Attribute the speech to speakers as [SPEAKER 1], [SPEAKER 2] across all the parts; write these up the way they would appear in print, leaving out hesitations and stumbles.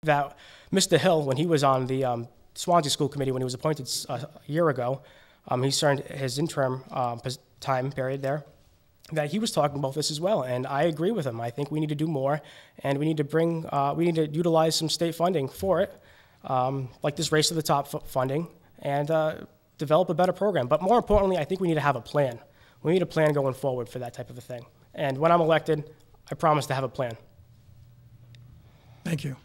[SPEAKER 1] that Mr. Hill, when he was on the Swansea School Committee, when he was appointed a year ago, he started his interim time period there, that he was talking about this as well, and I agree with him. I think we need to do more, and we need to utilize some state funding for it, like this Race to the Top funding, and develop a better program. But more importantly, I think we need to have a plan. We need a plan going forward for that type of a thing. And when I'm elected, I promise to have a plan.
[SPEAKER 2] Thank you.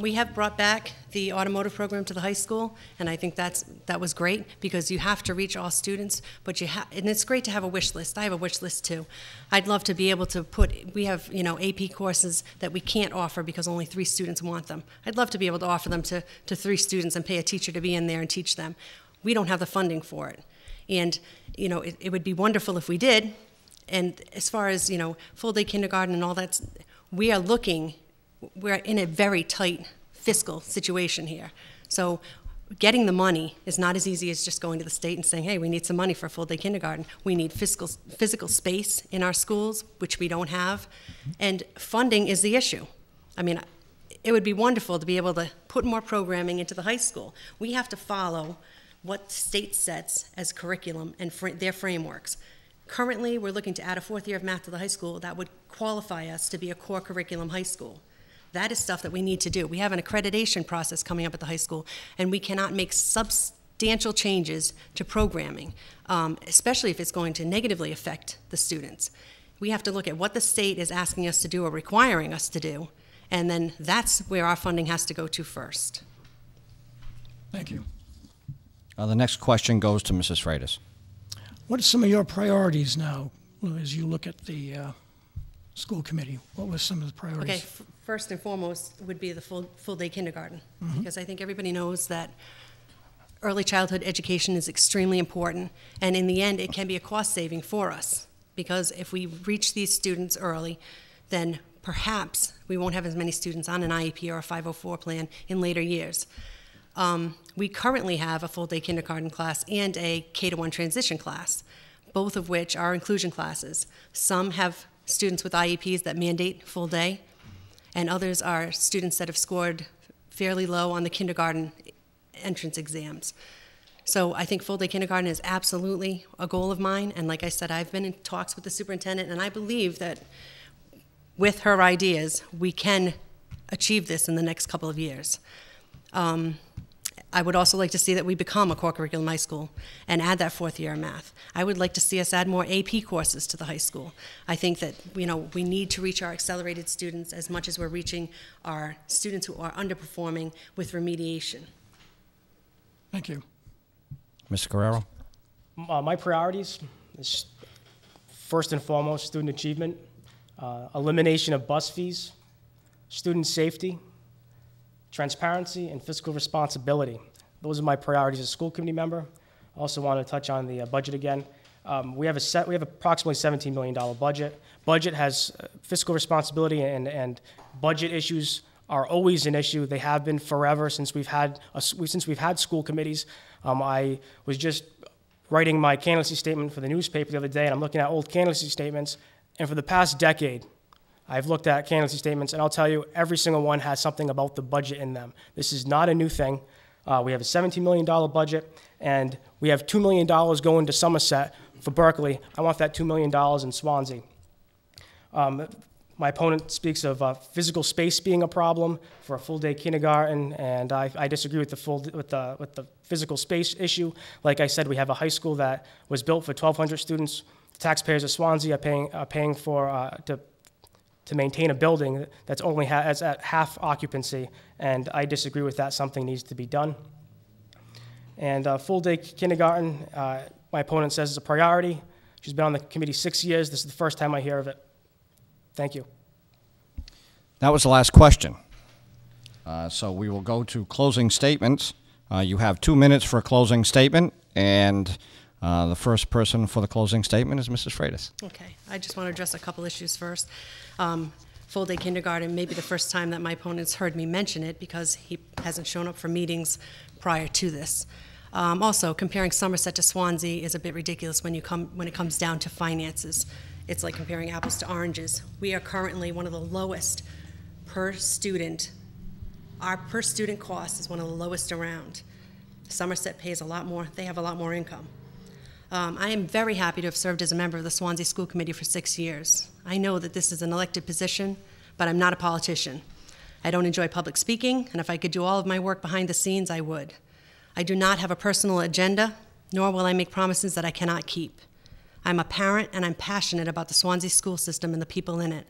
[SPEAKER 3] We have brought back the automotive program to the high school, and I think that was great because you have to reach all students, but and it's great to have a wish list. I have a wish list too. I'd love to be able to we have, AP courses that we can't offer because only 3 students want them. I'd love to be able to offer them to 3 students and pay a teacher to be in there and teach them. We don't have the funding for it. And, it would be wonderful if we did. And as far as, full day kindergarten and all that, we're in a very tight fiscal situation here. So getting the money is not as easy as just going to the state and saying, hey, we need some money for full-day kindergarten. We need physical space in our schools, which we don't have, and funding is the issue. I mean, it would be wonderful to be able to put more programming into the high school. We have to follow what the state sets as curriculum and their frameworks. Currently, we're looking to add a 4th year of math to the high school that would qualify us to be a core curriculum high school. That is stuff that we need to do. We have an accreditation process coming up at the high school, and we cannot make substantial changes to programming, especially if it's going to negatively affect the students. We have to look at what the state is asking us to do or requiring us to do, and then that's where our funding has to go to first.
[SPEAKER 2] Thank you.
[SPEAKER 4] The next question goes to Mrs. Freitas.
[SPEAKER 2] What are some of your priorities now as you look at the school committee? What were some of the priorities?
[SPEAKER 3] Okay, first and foremost would be the full day kindergarten, because I think everybody knows that early childhood education is extremely important, and in the end it can be a cost saving for us, because if we reach these students early, then perhaps we won't have as many students on an IEP or a 504 plan in later years. We currently have a full day kindergarten class and a K-1 transition class, both of which are inclusion classes. Some have students with IEPs that mandate full day, and others are students that have scored fairly low on the kindergarten entrance exams. So I think full day kindergarten is absolutely a goal of mine, and like I said, I've been in talks with the superintendent, and I believe that with her ideas, we can achieve this in the next couple of years. I would also like to see that we become a core curriculum high school and add that 4th year of math. I would like to see us add more AP courses to the high school. I think that we need to reach our accelerated students as much as we're reaching our students who are underperforming with remediation.
[SPEAKER 2] Thank you.
[SPEAKER 4] Mr. Carreiro?
[SPEAKER 1] My priorities is first and foremost student achievement, elimination of bus fees, student safety, transparency, and fiscal responsibility. Those are my priorities as a school committee member. I also want to touch on the budget again. We have approximately $17 million budget. Budget has fiscal responsibility, and budget issues are always an issue. They have been forever since we've had school committees. I was just writing my candidacy statement for the newspaper the other day, and I'm looking at old candidacy statements, and for the past decade, I've looked at candidacy statements, and I'll tell you, every single one has something about the budget in them. This is not a new thing. We have a $17 million budget, and we have $2 million going to Somerset for Berkeley. I want that $2 million in Swansea. My opponent speaks of physical space being a problem for a full-day kindergarten, and I disagree with the physical space issue. Like I said, we have a high school that was built for 1,200 students. The taxpayers of Swansea are paying for to maintain a building that's only has at half occupancy, and I disagree with that. Something needs to be done. And full-day kindergarten, my opponent says is a priority. She's been on the committee 6 years. This is the first time I hear of it. Thank you.
[SPEAKER 4] That was the last question. So we will go to closing statements. You have 2 minutes for a closing statement, and the first person for the closing statement is Mrs. Freitas.
[SPEAKER 3] Okay, I just want to address a couple issues first. Full-day kindergarten may be the first time that my opponent's heard me mention it because he hasn't shown up for meetings prior to this. Also, comparing Somerset to Swansea is a bit ridiculous when it comes down to finances. It's like comparing apples to oranges. We are currently one of the lowest per student, our per student cost is one of the lowest around. Somerset pays a lot more. They have a lot more income. I am very happy to have served as a member of the Swansea School Committee for 6 years. I know that this is an elected position, but I'm not a politician. I don't enjoy public speaking, and if I could do all of my work behind the scenes, I would. I do not have a personal agenda, nor will I make promises that I cannot keep. I'm a parent, and I'm passionate about the Swansea school system and the people in it.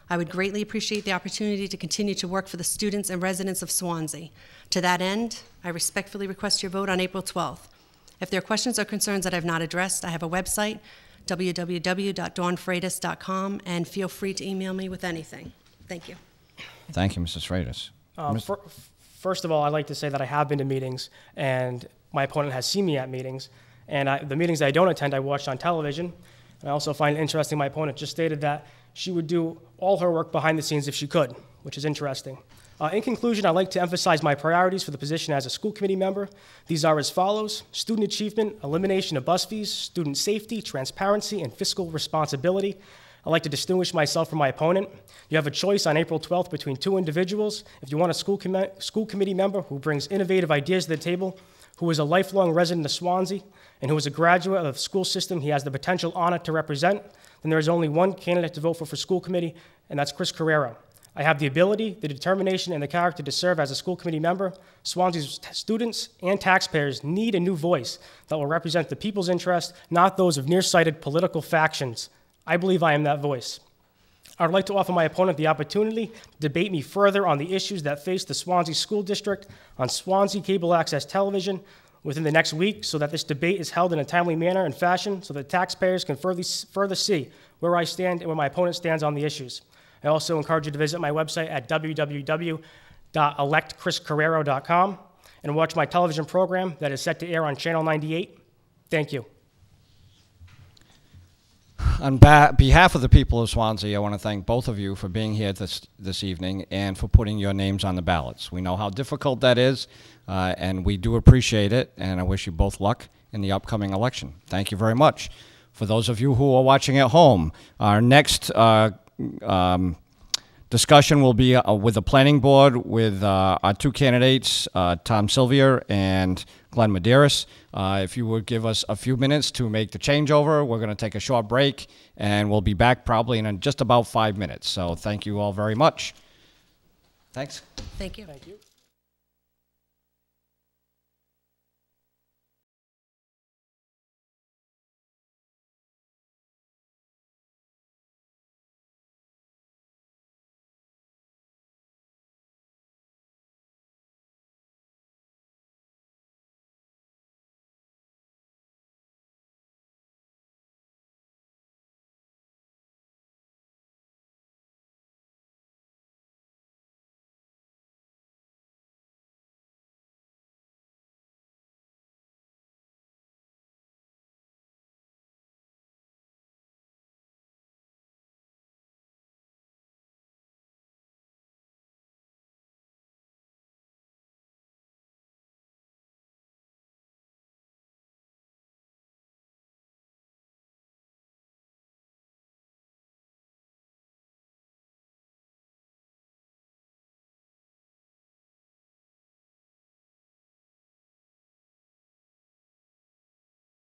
[SPEAKER 3] I would greatly appreciate the opportunity to continue to work for the students and residents of Swansea. To that end, I respectfully request your vote on April 12th. If there are questions or concerns that I've not addressed, I have a website, www.dawnfreitas.com, and feel free to email me with anything. Thank you.
[SPEAKER 4] Thank you, Mrs. Freitas.
[SPEAKER 1] First of all, I'd like to say that I have been to meetings, and my opponent has seen me at meetings. And the meetings that I don't attend, I watched on television. And I also find it interesting my opponent just stated that she would do all her work behind the scenes if she could, which is interesting. In conclusion, I'd like to emphasize my priorities for the position as a school committee member. These are as follows: student achievement, elimination of bus fees, student safety, transparency, and fiscal responsibility. I'd like to distinguish myself from my opponent. You have a choice on April 12th between two individuals. If you want a school committee member who brings innovative ideas to the table, who is a lifelong resident of Swansea, and who is a graduate of the school system he has the potential honor to represent, then there is only one candidate to vote for school committee, and that's Chris Carreiro. I have the ability, the determination, and the character to serve as a school committee member. Swansea's students and taxpayers need a new voice that will represent the people's interest, not those of nearsighted political factions. I believe I am that voice. I would like to offer my opponent the opportunity to debate me further on the issues that face the Swansea School District on Swansea Cable Access Television within the next week, so that this debate is held in a timely manner and fashion so that taxpayers can further see where I stand and where my opponent stands on the issues. I also encourage you to visit my website at www.electchriscarreiro.com and watch my television program that is set to air on Channel 98. Thank you.
[SPEAKER 4] On behalf of the people of Swansea, I want to thank both of you for being here this evening and for putting your names on the ballots. We know how difficult that is, and we do appreciate it, and I wish you both luck in the upcoming election. Thank you very much. For those of you who are watching at home, our next discussion will be with the planning board with our two candidates, Tom Sylvia and Glenn Medeiros. If you would give us a few minutes to make the changeover, we're going to take a short break, and we'll be back probably in just about 5 minutes. So thank you all very much. Thanks.
[SPEAKER 3] Thank you.
[SPEAKER 1] Thank you.